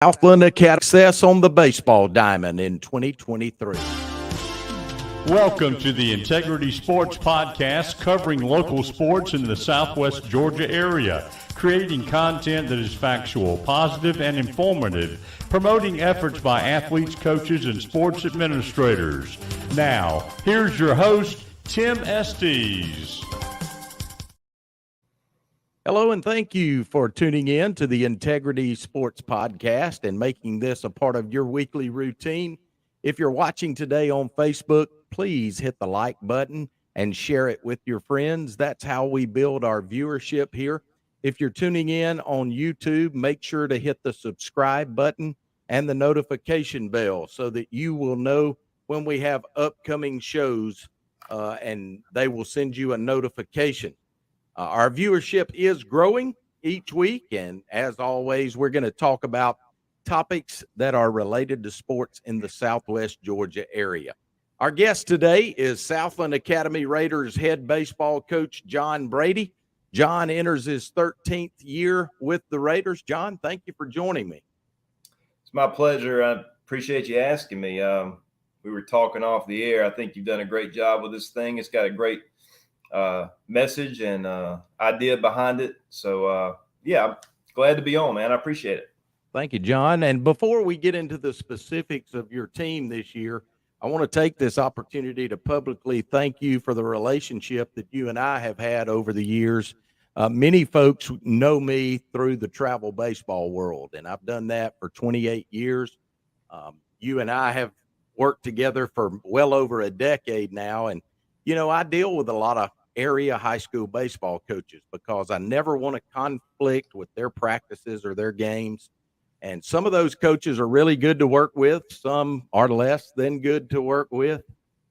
Southland Academy success on the baseball diamond in 2023. Welcome to the Integrity Sports Podcast, covering local sports in the Southwest Georgia area, creating content that is factual, positive, and informative, promoting efforts by athletes, coaches, and sports administrators. Now, here's your host, Tim Estes. Hello, and thank you for tuning in to the Integrity Sports Podcast and making this a part of your weekly routine. If you're watching today on Facebook, please hit the like button and share it with your friends. That's how we build our viewership here. If you're tuning in on YouTube, make sure to hit the subscribe button and the notification bell so that you will know when we have upcoming shows and they will send you a notification. Our viewership is growing each week, and as always, we're going to talk about topics that are related to sports in the Southwest Georgia area. Our guest today is Southland Academy Raiders head baseball coach John Brady. John enters his 13th year with the Raiders. John, thank you for joining me. It's my pleasure. I appreciate you asking me. We were talking off the air. I think you've done a great job with this thing. It's got a great message and idea behind it. So, I'm glad to be on, man. I appreciate it. Thank you, John. And before we get into the specifics of your team this year, I want to take this opportunity to publicly thank you for the relationship that you and I have had over the years. Many folks know me through the travel baseball world, and I've done that for 28 years. You and I have worked together for well over a decade now. And, you know, I deal with a lot of area high school baseball coaches because I never want to conflict with their practices or their games. And some of those coaches are really good to work with. Some are less than good to work with.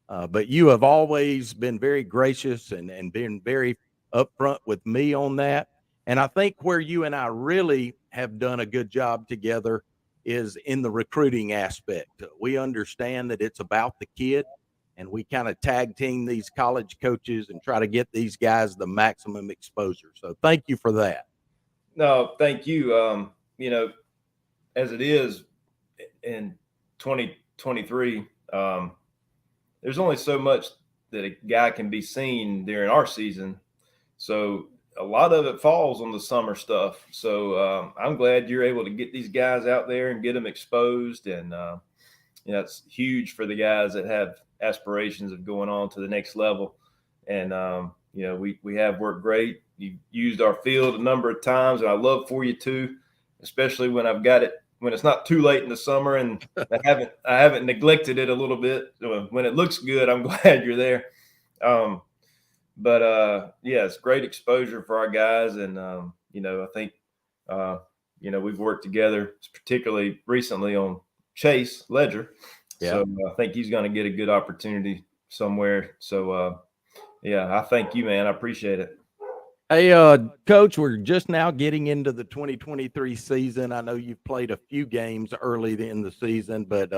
But you have always been very gracious and been very upfront with me on that. And I think where you and I really have done a good job together is in the recruiting aspect. We understand that it's about the kid, and we kind of tag team these college coaches and try to get these guys the maximum exposure. So thank you for that. No, thank you. As it is in 2023, there's only so much that a guy can be seen during our season. So a lot of it falls on the summer stuff. So I'm glad you're able to get these guys out there and get them exposed. And, it's huge for the guys that have aspirations of going on to the next level. And, we have worked great. You've used our field a number of times, and I love for you too, especially when I've got it, when it's not too late in the summer and I haven't neglected it a little bit. When it looks good, I'm glad you're there. It's great exposure for our guys. And, I think, we've worked together, particularly recently on Chase Ledger. Yeah. So I think he's going to get a good opportunity somewhere. So, I thank you, man. I appreciate it. Hey, Coach, we're just now getting into the 2023 season. I know you've played a few games early in the season, but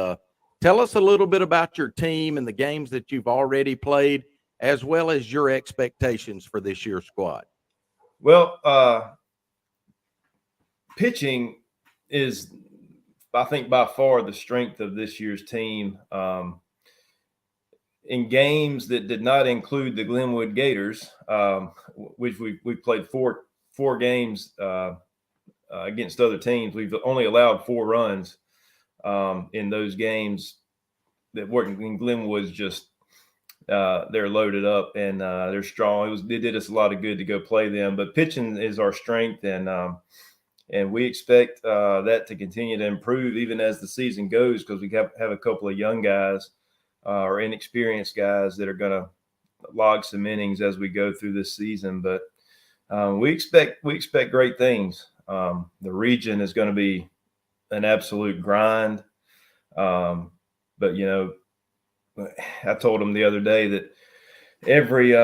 tell us a little bit about your team and the games that you've already played, as well as your expectations for this year's squad. Well, pitching is, I think, by far the strength of this year's team. In games that did not include the Glenwood Gators, which we played four games against other teams, we've only allowed 4 runs in those games that weren't in Glenwood's. Just they're loaded up and they're strong. It did us a lot of good to go play them. But pitching is our strength, and we expect that to continue to improve even as the season goes, because we have a couple of young guys or inexperienced guys that are going to log some innings as we go through this season. But we expect great things. The region is going to be an absolute grind. But I told them the other day that every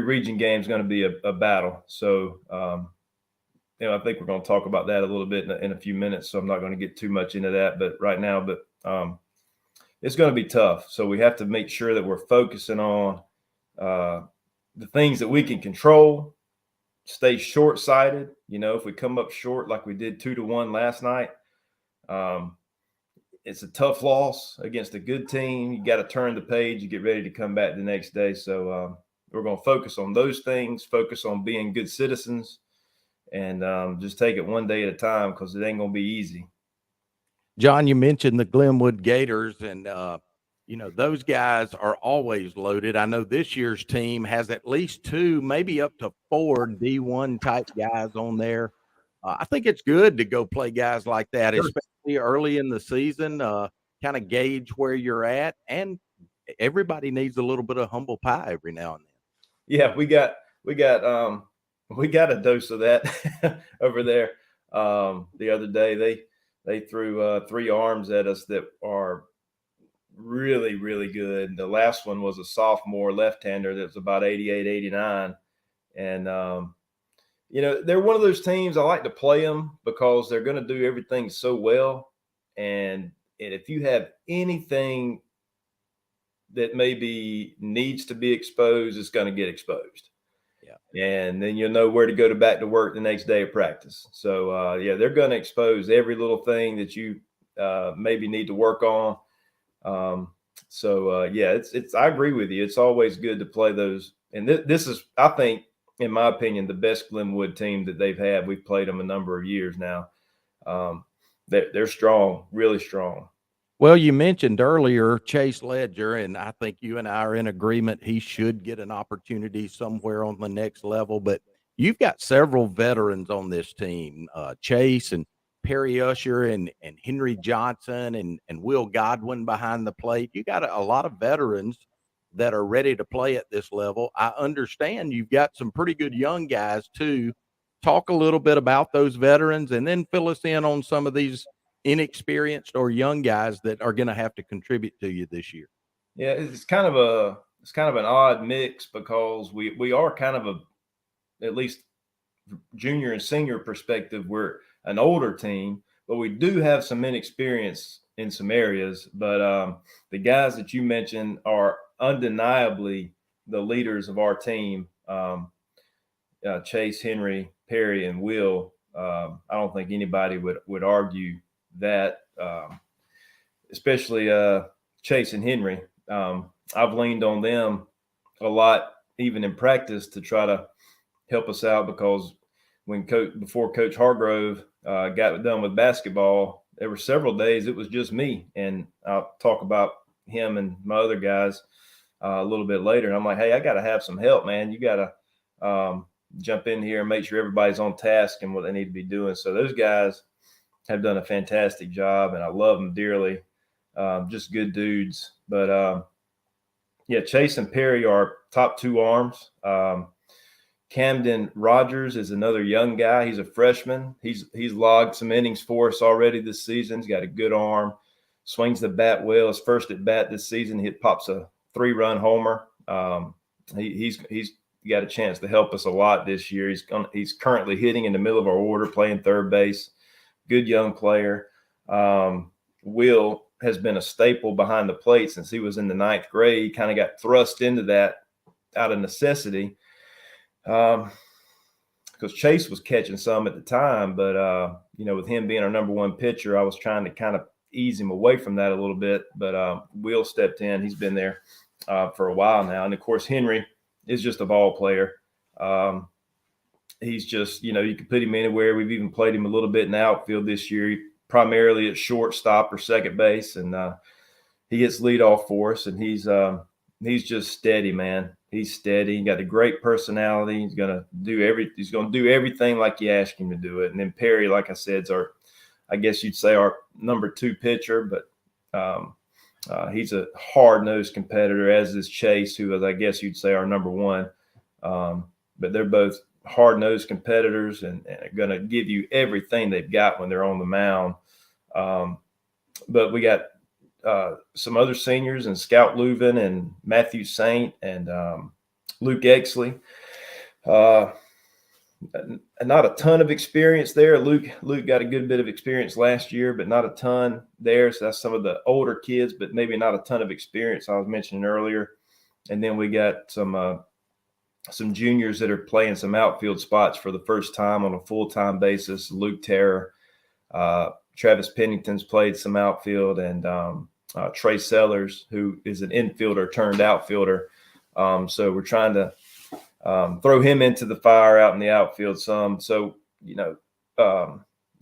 region game is going to be a battle. So I think we're going to talk about that a little bit in a few minutes. So I'm not going to get too much into that, but right now, it's going to be tough. So we have to make sure that we're focusing on the things that we can control, stay short-sighted. If we come up short like we did 2-1 last night, It's a tough loss against a good team. You got to turn the page. You get ready to come back the next day. So we're going to focus on those things, focus on being good citizens, and just take it one day at a time because it ain't going to be easy. John, you mentioned the Glenwood Gators, and those guys are always loaded. I know this year's team has at least 2, maybe up to 4 D1 type guys on there. I think it's good to go play guys like that, Sure. especially early in the season, kind of gauge where you're at. And everybody needs a little bit of humble pie every now and then. Yeah, we got a dose of that over there. The other day, they threw 3 arms at us that are really, really good. The last one was a sophomore left-hander that was about 88, 89. And, they're one of those teams I like to play them because they're going to do everything so well. And if you have anything that maybe needs to be exposed, it's going to get exposed. Yeah. And then you'll know where to go back to work the next day of practice. So, they're going to expose every little thing that you maybe need to work on. It's I agree with you. It's always good to play those. And this is, I think, in my opinion, the best Glenwood team that they've had. We've played them a number of years now. They're strong, really strong. Well, you mentioned earlier Chase Ledger, and I think you and I are in agreement he should get an opportunity somewhere on the next level. But you've got several veterans on this team, Chase and Perry Usher and Henry Johnson and Will Godwin behind the plate. You got a lot of veterans that are ready to play at this level. I understand you've got some pretty good young guys too. Talk a little bit about those veterans and then fill us in on some of these inexperienced or young guys that are going to have to contribute to you this year. Yeah, it's kind of an odd mix because we are kind of at least junior and senior perspective, we're an older team, but we do have some inexperience in some areas. But the guys that you mentioned are undeniably the leaders of our team. Chase, Henry, Perry, and Will. I don't think anybody would argue that, especially Chase and Henry. I've leaned on them a lot, even in practice, to try to help us out because before Coach Hargrove got done with basketball, there were several days it was just me, and I'll talk about him and my other guys a little bit later. And I'm like, hey, I got to have some help, man. You got to jump in here and make sure everybody's on task and what they need to be doing. So those guys have done a fantastic job, and I love them dearly. Just good dudes. But Chase and Perry are top 2 arms. Camden Rogers is another young guy. He's a freshman. He's logged some innings for us already this season. He's got a good arm, swings the bat well. His first at bat this season, he pops a 3-run homer. He's got a chance to help us a lot this year. He's currently hitting in the middle of our order, playing third base. Good young player. Will has been a staple behind the plate since he was in the 9th grade. He kind of got thrust into that out of necessity. Because Chase was catching some at the time, but with him being our number 1 pitcher, I was trying to kind of ease him away from that a little bit. But Will stepped in. He's been there for a while now. And of course, Henry is just a ball player. He's just, you can put him anywhere. We've even played him a little bit in the outfield this year, primarily at shortstop or second base. And he gets leadoff for us, and he's just steady, man. He's steady. He got a great personality. He's going to do everything like you ask him to do it. And then Perry, like I said, is I guess you'd say our number 2 pitcher, but he's a hard-nosed competitor, as is Chase, who is, I guess you'd say, our number 1. But they're both hard-nosed competitors and are going to give you everything they've got when they're on the mound. But we got some other seniors, and Scout Leuven and Matthew Saint and Luke Exley. Not a ton of experience there. Luke got a good bit of experience last year, but not a ton there. So that's some of the older kids, but maybe not a ton of experience I was mentioning earlier. And then we got some juniors that are playing some outfield spots for the first time on a full-time basis. Luke Terror, Travis Pennington's played some outfield, and Trey Sellers, who is an infielder turned outfielder. So we're trying to throw him into the fire out in the outfield some. So,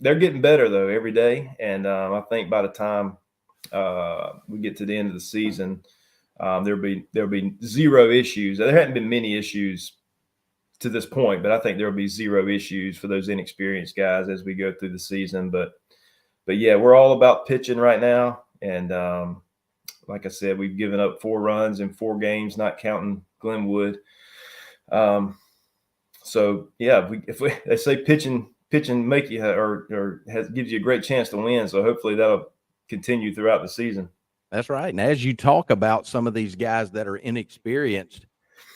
they're getting better, though, every day. And I think by the time we get to the end of the season, there'll be zero issues. There hadn't been many issues to this point, but I think there'll be zero issues for those inexperienced guys as we go through the season. But yeah, we're all about pitching right now. And like I said, we've given up 4 runs in 4 games, not counting Glenwood. So yeah, they say pitching make you gives you a great chance to win. So hopefully that'll continue throughout the season. That's right. And as you talk about some of these guys that are inexperienced,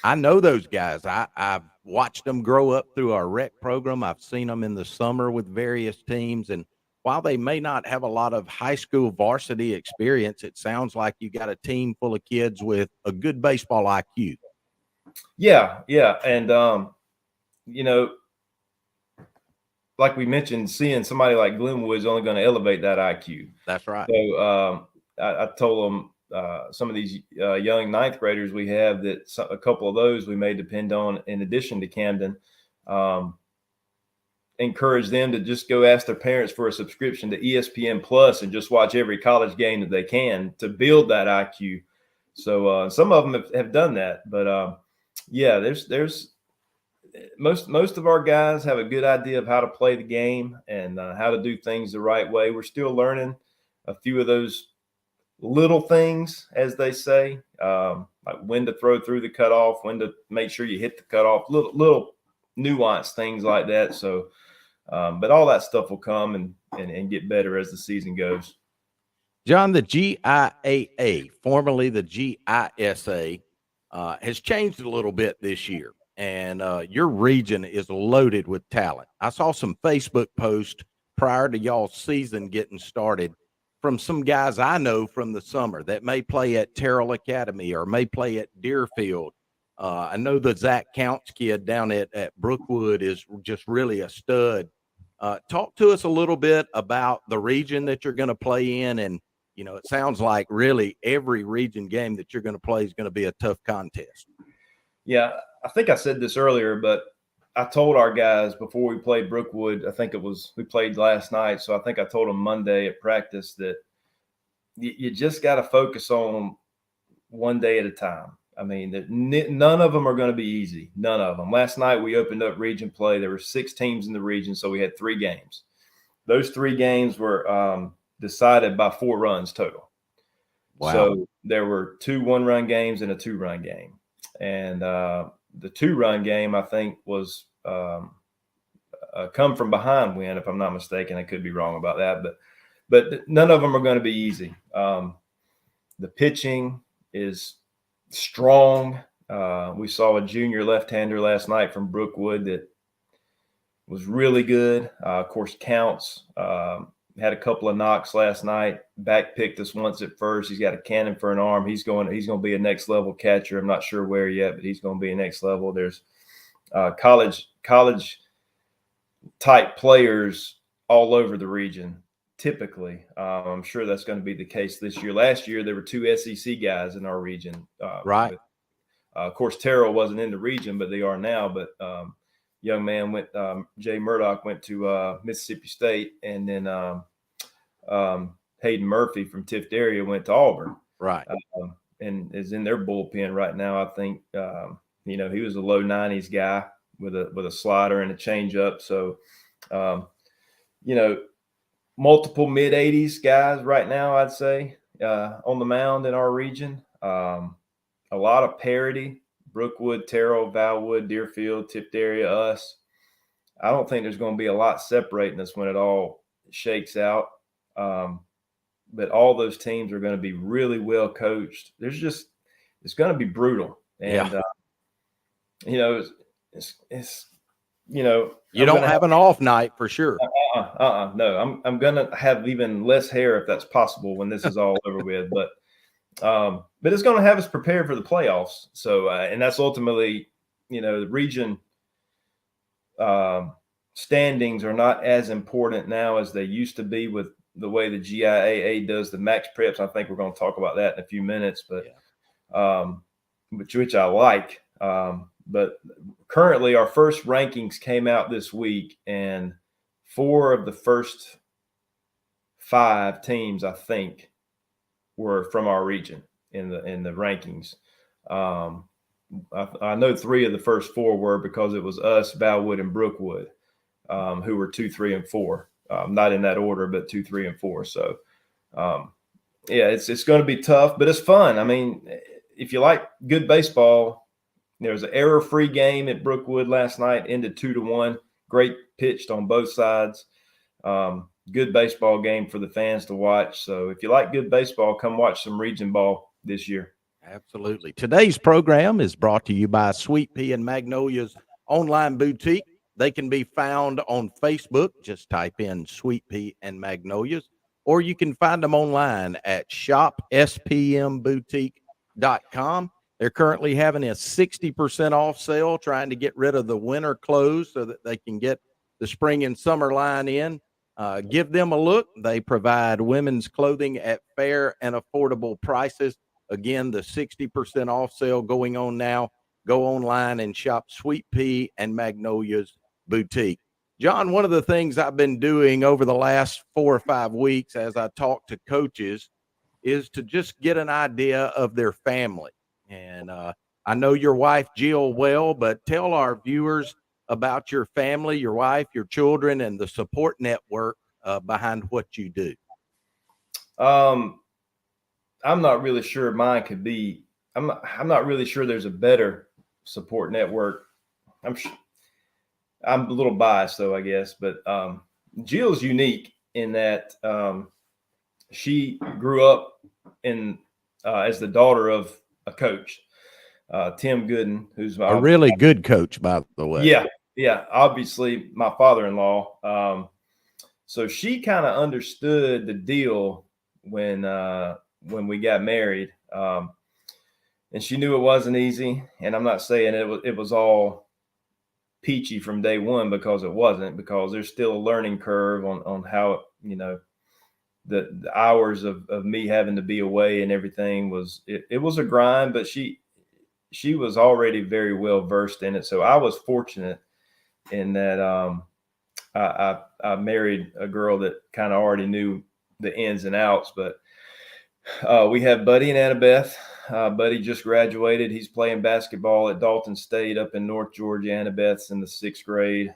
I know those guys. I've watched them grow up through our rec program. I've seen them in the summer with various teams. And while they may not have a lot of high school varsity experience, it sounds like you got a team full of kids with a good baseball IQ. Yeah. And, like we mentioned, seeing somebody like Glenwood is only going to elevate that IQ. That's right. So I told them some of these young 9th graders we have that a couple of those we may depend on in addition to Camden. Encourage them to just go ask their parents for a subscription to ESPN Plus and just watch every college game that they can to build that IQ. So some of them have done that, but yeah, there's most of our guys have a good idea of how to play the game and how to do things the right way. We're still learning a few of those little things, as they say, like when to throw through the cutoff, when to make sure you hit the cutoff, little nuanced things like that. So, but all that stuff will come and get better as the season goes. John, the GIAA, formerly the GISA, has changed a little bit this year. And your region is loaded with talent. I saw some Facebook posts prior to y'all's season getting started from some guys I know from the summer that may play at Terrell Academy or may play at Deerfield. I know the Zach Counts kid down at Brookwood is just really a stud. Talk to us a little bit about the region that you're going to play in. And, it sounds like really every region game that you're going to play is going to be a tough contest. Yeah, I think I said this earlier, but I told our guys before we played Brookwood, I think we played last night. So I think I told them Monday at practice that you just got to focus on one day at a time. I mean, none of them are going to be easy. None of them. Last night we opened up region play. There were 6 teams in the region, so we had 3 games. Those 3 games were decided by 4 runs total. Wow. So there were 2 1-run games and a 2-run game. And the 2-run game, I think, was a come from behind win, if I'm not mistaken. I could be wrong about that, but none of them are going to be easy. The pitching is strong. We saw a junior left-hander last night from Brookwood that was really good. Of course, Counts had a couple of knocks last night. Back picked us once at first. He's got a cannon for an arm. He's going to be a next level catcher. I'm not sure where yet, but he's going to be a next level. There's college type players all over the region. Typically, I'm sure that's going to be the case this year. Last year, there were 2 SEC guys in our region. Right. Of course, Terrell wasn't in the region, but they are now. But young man Jay Murdoch went to Mississippi State, and then Hayden Murphy from Tift area went to Auburn. Right. And is in their bullpen right now. I think, he was a low 90s guy with a slider and a changeup. So, multiple mid 80s guys right now, I'd say, on the mound in our region. A lot of parity. Brookwood, Terrell, Valwood, Deerfield, Tift area, us. I don't think there's going to be a lot separating us when it all shakes out. But all those teams are going to be really well coached. It's going to be brutal. And, it's you don't have an off night for sure. No, I'm going to have even less hair if that's possible when this is all over with. But it's going to have us prepared for the playoffs. So, and that's ultimately, the region standings are not as important now as they used to be with the way the GIAA does the max preps. I think we're going to talk about that in a few minutes, but which I like. But currently, our first rankings came out this week, and 4 of the first 5 teams, I think, were from our region in the rankings. I know 3 of the first 4 were because it was us, Valwood, and Brookwood, who were 2, 3, and 4. Not in that order, but 2, 3, and 4. So, it's going to be tough, but it's fun. I mean, if you like good baseball, there was an error-free game at Brookwood last night, ended 2-1. Great pitched on both sides. Good baseball game for the fans to watch. So if you like good baseball, come watch some region ball this year. Absolutely. Today's program is brought to you by Sweet Pea and Magnolia's online boutique. They can be found on Facebook. Just type in Sweet Pea and Magnolia's, or you can find them online at shopspmboutique.com. They're currently having a 60% off sale, trying to get rid of the winter clothes so that they can get the spring and summer line in. Give them a look. They provide women's clothing at fair and affordable prices. Again, the 60% off sale going on now. Go online and shop Sweet Pea and Magnolia's boutique. John, one of the things I've been doing over the last 4 or 5 weeks as I talk to coaches is to just get an idea of their family. And I know your wife, Jill, well, but tell our viewers about your family, your wife, your children, and the support network behind what you do. I'm not really sure mine could be. I'm not really sure there's a better support network. I'm a little biased though, I guess, but Jill's unique in that she grew up as the daughter of a coach, Tim Gooden, who's a really good coach, by the way. Yeah. Obviously, my father-in-law. So she kind of understood the deal when we got married, and she knew it wasn't easy. And I'm not saying it was all peachy from day one, because it wasn't. Because there's still a learning curve on how the hours of me having to be away and everything was. It was a grind, but she was already very well versed in it. So I was fortunate in that I married a girl that kind of already knew the ins and outs. But we have Buddy and Annabeth. Buddy just graduated. He's playing basketball at Dalton State up in North Georgia. Annabeth's in the 6th grade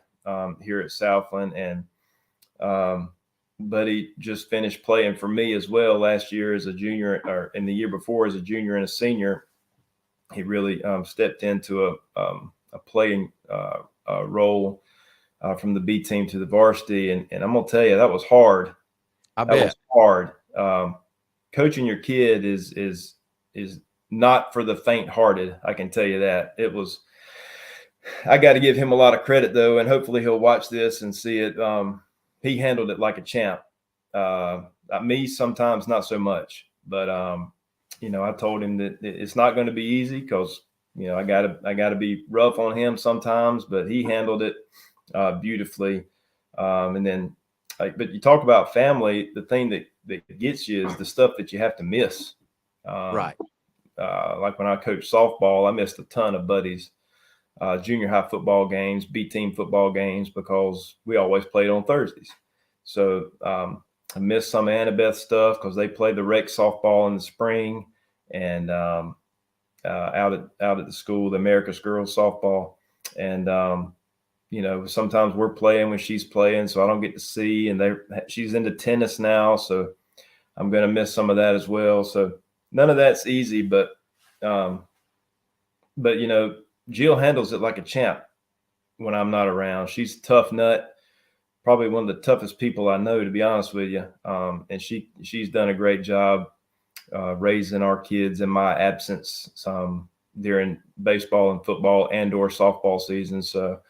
here at Southland. And Buddy just finished playing for me as well last year as a junior, or in the year before as a junior and a senior. He really stepped into a playing role from the B team to the varsity. And I'm going to tell you, that was hard. I bet. That was hard. Coaching your kid is not for the faint-hearted. I can tell you that. It was. I got to give him a lot of credit though, and hopefully he'll watch this and see it. He handled it like a champ. Me sometimes not so much, but I told him that it's not going to be easy because I gotta be rough on him sometimes, but he handled it beautifully. And then, but you talk about family. The thing that gets you is the stuff that you have to miss. Right. Like when I coached softball, I missed a ton of Buddies, junior high football games, B team football games, because we always played on Thursdays. So I missed some Annabeth stuff because they played the rec softball in the spring, and out at the school, the America's Girls softball. And sometimes we're playing when she's playing, so I don't get to see. And she's into tennis now, so I'm going to miss some of that as well. So none of that's easy, but Jill handles it like a champ when I'm not around. She's a tough nut, probably one of the toughest people I know, to be honest with you. And she's done a great job raising our kids in my absence during baseball and football and/or softball season. So,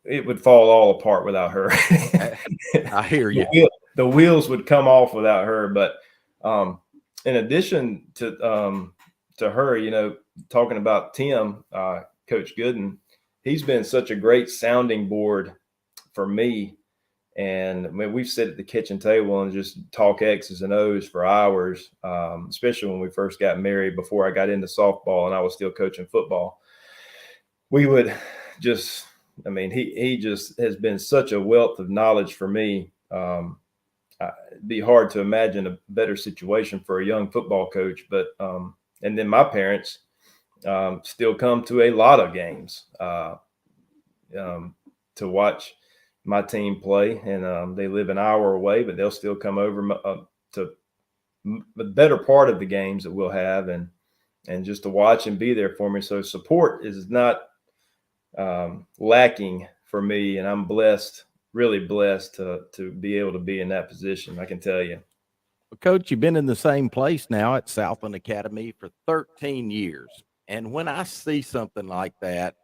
it would fall all apart without her. I hear you. The wheels would come off without her. But in addition to her, talking about Tim, Coach Gooden, he's been such a great sounding board for me. And I mean, we've sat at the kitchen table and just talk X's and O's for hours, especially when we first got married before I got into softball and I was still coaching football. We would just, I mean, he just has been such a wealth of knowledge for me. It'd be hard to imagine a better situation for a young football coach. But and then my parents still come to a lot of games to watch my team play, and they live an hour away, but they'll still come over to the better part of the games that we'll have, and just to watch and be there for me. So support is not lacking for me, and I'm blessed, really blessed to be able to be in that position. I can tell you. Well, Coach, you've been in the same place now at Southland Academy for 13 years. And when I see something like that,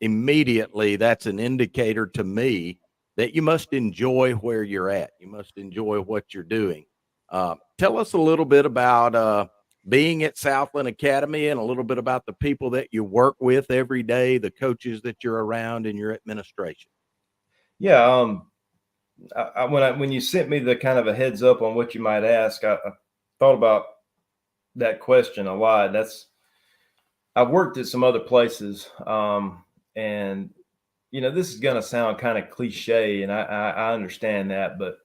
immediately that's an indicator to me that you must enjoy where you're at. You must enjoy what you're doing. Tell us a little bit about being at Southland Academy and a little bit about the people that you work with every day, the coaches that you're around in your administration. Yeah. When you sent me the kind of a heads up on what you might ask, I thought about that question a lot. I've worked at some other places, and this is going to sound kind of cliche, and I understand that, but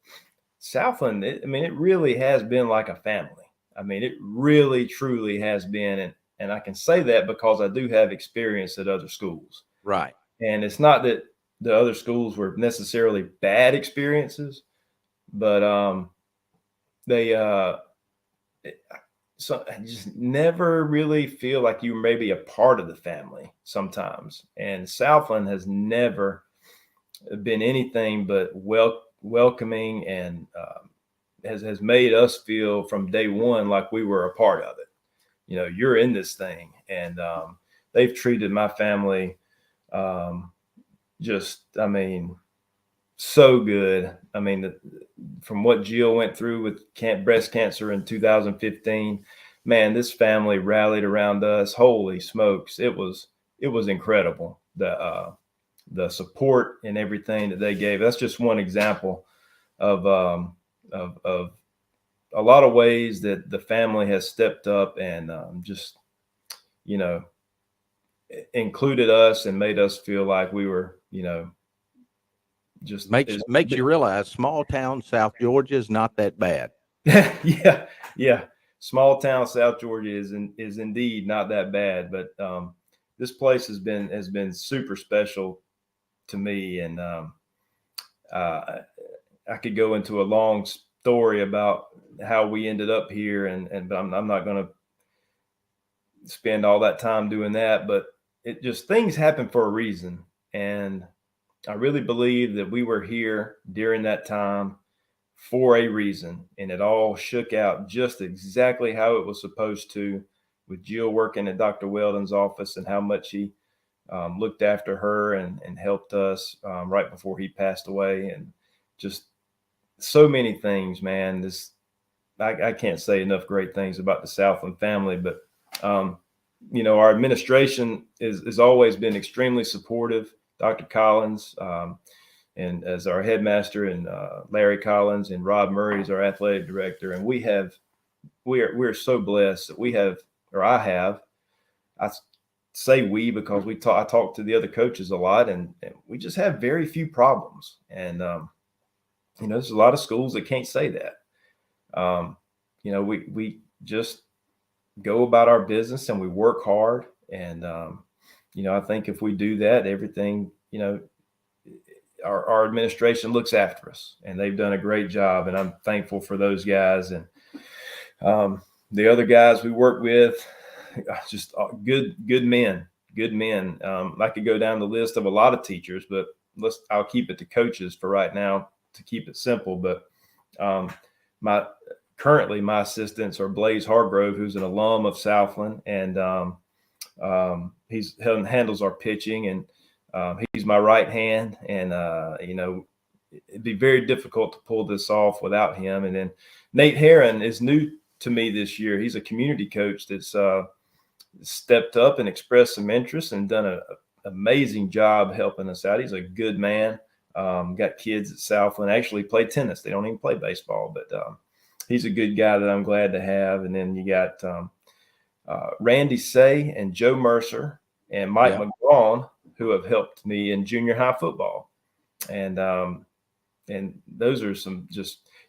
Southland, it really has been like a family. I mean, it really, truly has been, and I can say that because I do have experience at other schools. Right. And it's not that the other schools were necessarily bad experiences, but they so I just never really feel like you may be a part of the family sometimes. And Southland has never been anything but welcoming, and has made us feel from day one like we were a part of it. You're in this thing, and they've treated my family so good. I mean, from what Jill went through with breast cancer in 2015, man, this family rallied around us. Holy smokes. It was incredible. The support and everything that they gave. That's just one example of a lot of ways that the family has stepped up and included us and made us feel like we were, just makes you realize small town South Georgia is not that bad. Yeah. Small town South Georgia is indeed not that bad, but this place has been super special to me, and I could go into a long story about how we ended up here, but I'm not going to spend all that time doing that. But it just, things happen for a reason, and I really believe that we were here during that time for a reason, and it all shook out just exactly how it was supposed to, with Jill working at Dr. Weldon's office and how much he looked after her and helped us right before he passed away, and just so many things, man. I can't say enough great things about the Southland family, but our administration has always been extremely supportive. Dr. Collins, and as our headmaster, and Larry Collins, and Rob Murray is our athletic director. And we're so blessed that I say we because I talk to the other coaches a lot, and we just have very few problems. And, there's a lot of schools that can't say that. We just go about our business and we work hard. And, I think if we do that, everything, our administration looks after us, and they've done a great job. And I'm thankful for those guys. And the other guys we work with, just good men. I could go down the list of a lot of teachers, but I'll keep it to coaches for right now to keep it simple. But currently my assistants are Blaze Hargrove, who's an alum of Southland, and he handles our pitching, and he's my right hand, and it'd be very difficult to pull this off without him. And then Nate Herron is new to me this year. He's a community coach that's stepped up and expressed some interest and done an amazing job helping us out. He's a good man. Got kids at Southland, actually play tennis. They don't even play baseball, but he's a good guy that I'm glad to have. And then you got Randy Say and Joe Mercer and Mike McGrawn, who have helped me in junior high football. And those are some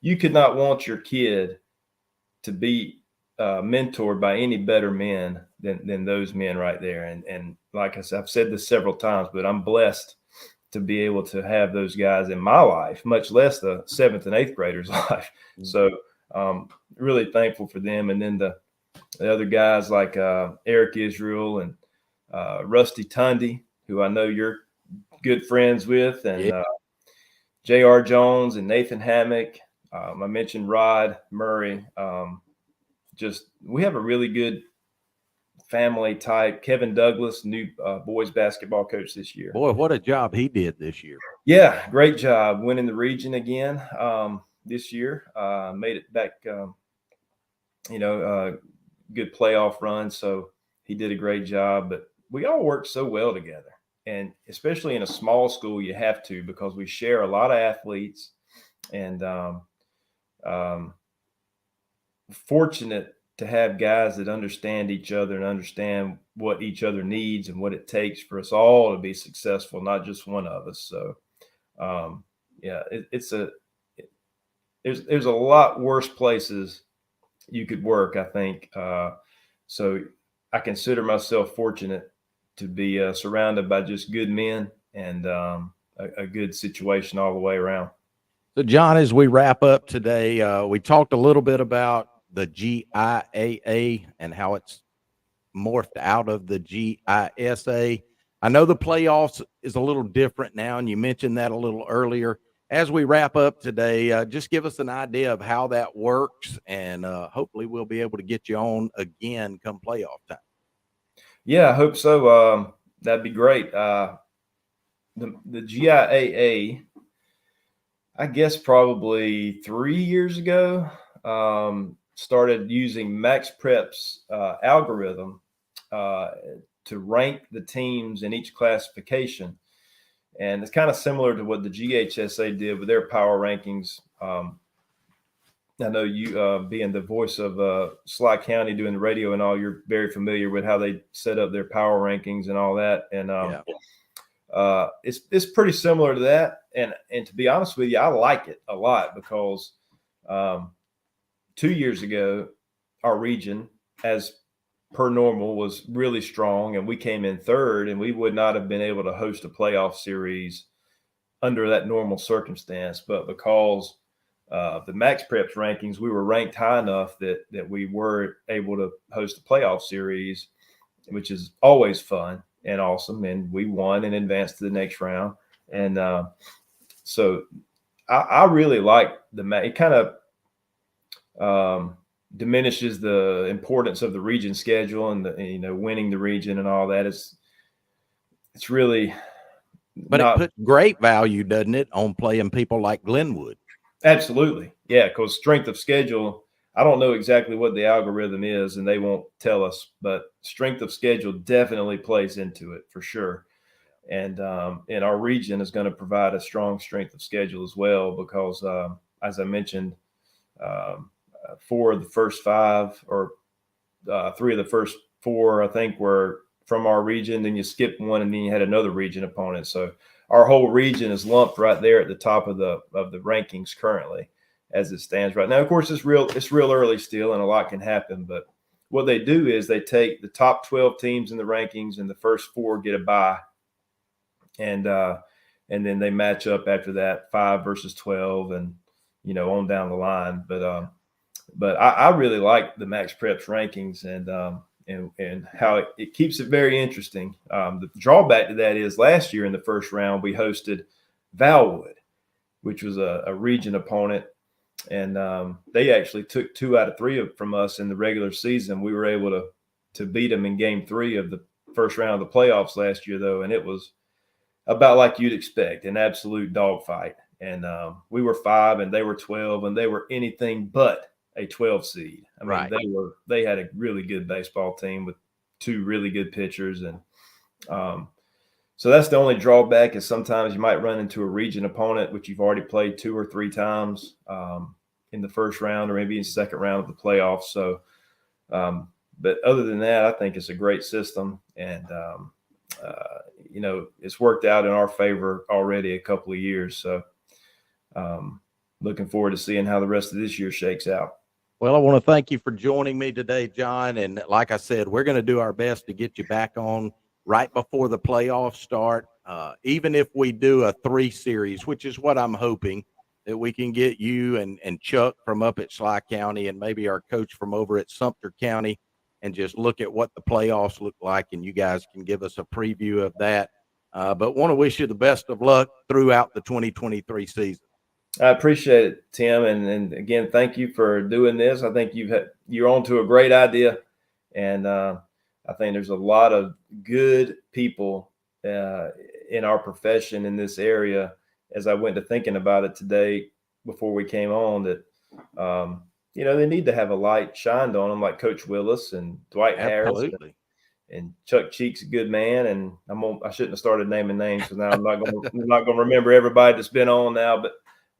you could not want your kid to be mentored by any better men than those men right there. And like I said, I've said this several times, but I'm blessed to be able to have those guys in my life, much less the 7th and 8th graders' life. Mm-hmm. So really thankful for them. And then the other guys like Eric Israel and Rusty Tundy, who I know you're good friends with, and J.R. Jones and Nathan Hammock. I mentioned Rod Murray. We have a really good family type. Kevin Douglas, new boys basketball coach this year. Boy, what a job he did this year. Yeah, great job winning the region again this year. Made it back, good playoff run. So he did a great job. But we all work so well together. And especially in a small school, you have to, because we share a lot of athletes. And fortunate to have guys that understand each other and understand what each other needs and what it takes for us all to be successful, not just one of us. So, there's a lot worse places you could work, I think. So I consider myself fortunate to be surrounded by just good men and a good situation all the way around. So, John, as we wrap up today, we talked a little bit about the GIAA and how it's morphed out of the GISA. I know the playoffs is a little different now, and you mentioned that a little earlier. As we wrap up today, just give us an idea of how that works, and hopefully we'll be able to get you on again come playoff time. Yeah, I hope so. That'd be great. The GIAA, I guess probably 3 years ago, started using Max Prep's algorithm to rank the teams in each classification. And it's kind of similar to what the GHSA did with their power rankings. I know you, being the voice of Sly County doing the radio and all, you're very familiar with how they set up their power rankings and all that. And it's pretty similar to that. And to be honest with you, I like it a lot because 2 years ago, our region, as per normal, was really strong, and we came in third, and we would not have been able to host a playoff series under that normal circumstance. But because the Max Preps rankings, we were ranked high enough that we were able to host a playoff series, which is always fun and awesome. And we won and advanced to the next round. And so I really like it kind of diminishes the importance of the region schedule and winning the region and all that. It's really, but it puts great value, doesn't it, on playing people like Glenwood? Absolutely. Yeah. Because strength of schedule, I don't know exactly what the algorithm is and they won't tell us, but strength of schedule definitely plays into it for sure. And our region is going to provide a strong strength of schedule as well, because as I mentioned, 4 of the first 5 or 3 of the first 4, I think, were from our region. Then you skipped one, and then you had another region opponent. So our whole region is lumped right there at the top of the rankings currently, as it stands right now. Of course, it's real early still, and a lot can happen. But what they do is they take the top 12 teams in the rankings, and the first 4 get a bye, and then they match up after that, 5 versus 12, and on down the line. But I really like the Max Preps rankings and how it keeps it very interesting. The drawback to that is last year in the first round, we hosted Valwood, which was a region opponent. And they actually took 2 out of 3 from us in the regular season. We were able to beat them in game 3 of the first round of the playoffs last year, though. And it was about like you'd expect, an absolute dogfight. And we were 5 and they were 12, and they were anything but a 12 seed. I mean, right. They had a really good baseball team with 2 really good pitchers. And So that's the only drawback, is sometimes you might run into a region opponent, which you've already played 2 or 3 times in the first round or maybe in the second round of the playoffs. So, but other than that, I think it's a great system, and it's worked out in our favor already a couple of years. So, looking forward to seeing how the rest of this year shakes out. Well, I want to thank you for joining me today, John. And like I said, we're going to do our best to get you back on right before the playoffs start. Even if we do a 3 series, which is what I'm hoping, that we can get you and Chuck from up at Sly County and maybe our coach from over at Sumter County and just look at what the playoffs look like. And you guys can give us a preview of that. But want to wish you the best of luck throughout the 2023 season. I appreciate it, Tim, and again, thank you for doing this. I think you're on to a great idea, and I think there's a lot of good people in our profession in this area. As I went to thinking about it today before we came on, that they need to have a light shined on them, like Coach Willis and Dwight Harris. And Chuck Cheek's a good man, and I shouldn't have started naming names, because now I'm not going to remember everybody that's been on now,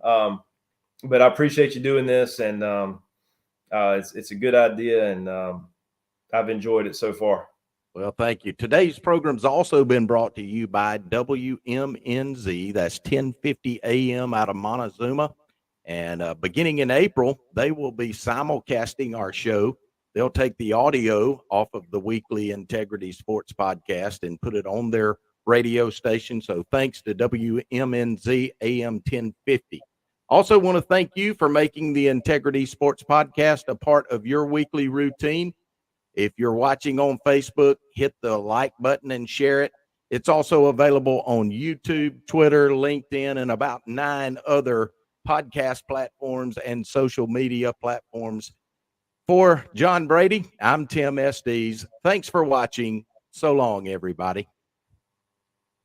but I appreciate you doing this, and it's a good idea, and I've enjoyed it so far. Well, thank you. Today's program's also been brought to you by WMNZ. That's 1050 AM out of Montezuma. And beginning in April, they will be simulcasting our show. They'll take the audio off of the weekly Integrity Sports podcast and put it on their radio station. So thanks to WMNZ AM 1050. Also want to thank you for making the Integrity Sports podcast a part of your weekly routine. If you're watching on Facebook, hit the like button and share it. It's also available on YouTube, Twitter, LinkedIn, and about 9 other podcast platforms and social media platforms. For John Brady, I'm Tim Estes. Thanks for watching. So long, everybody.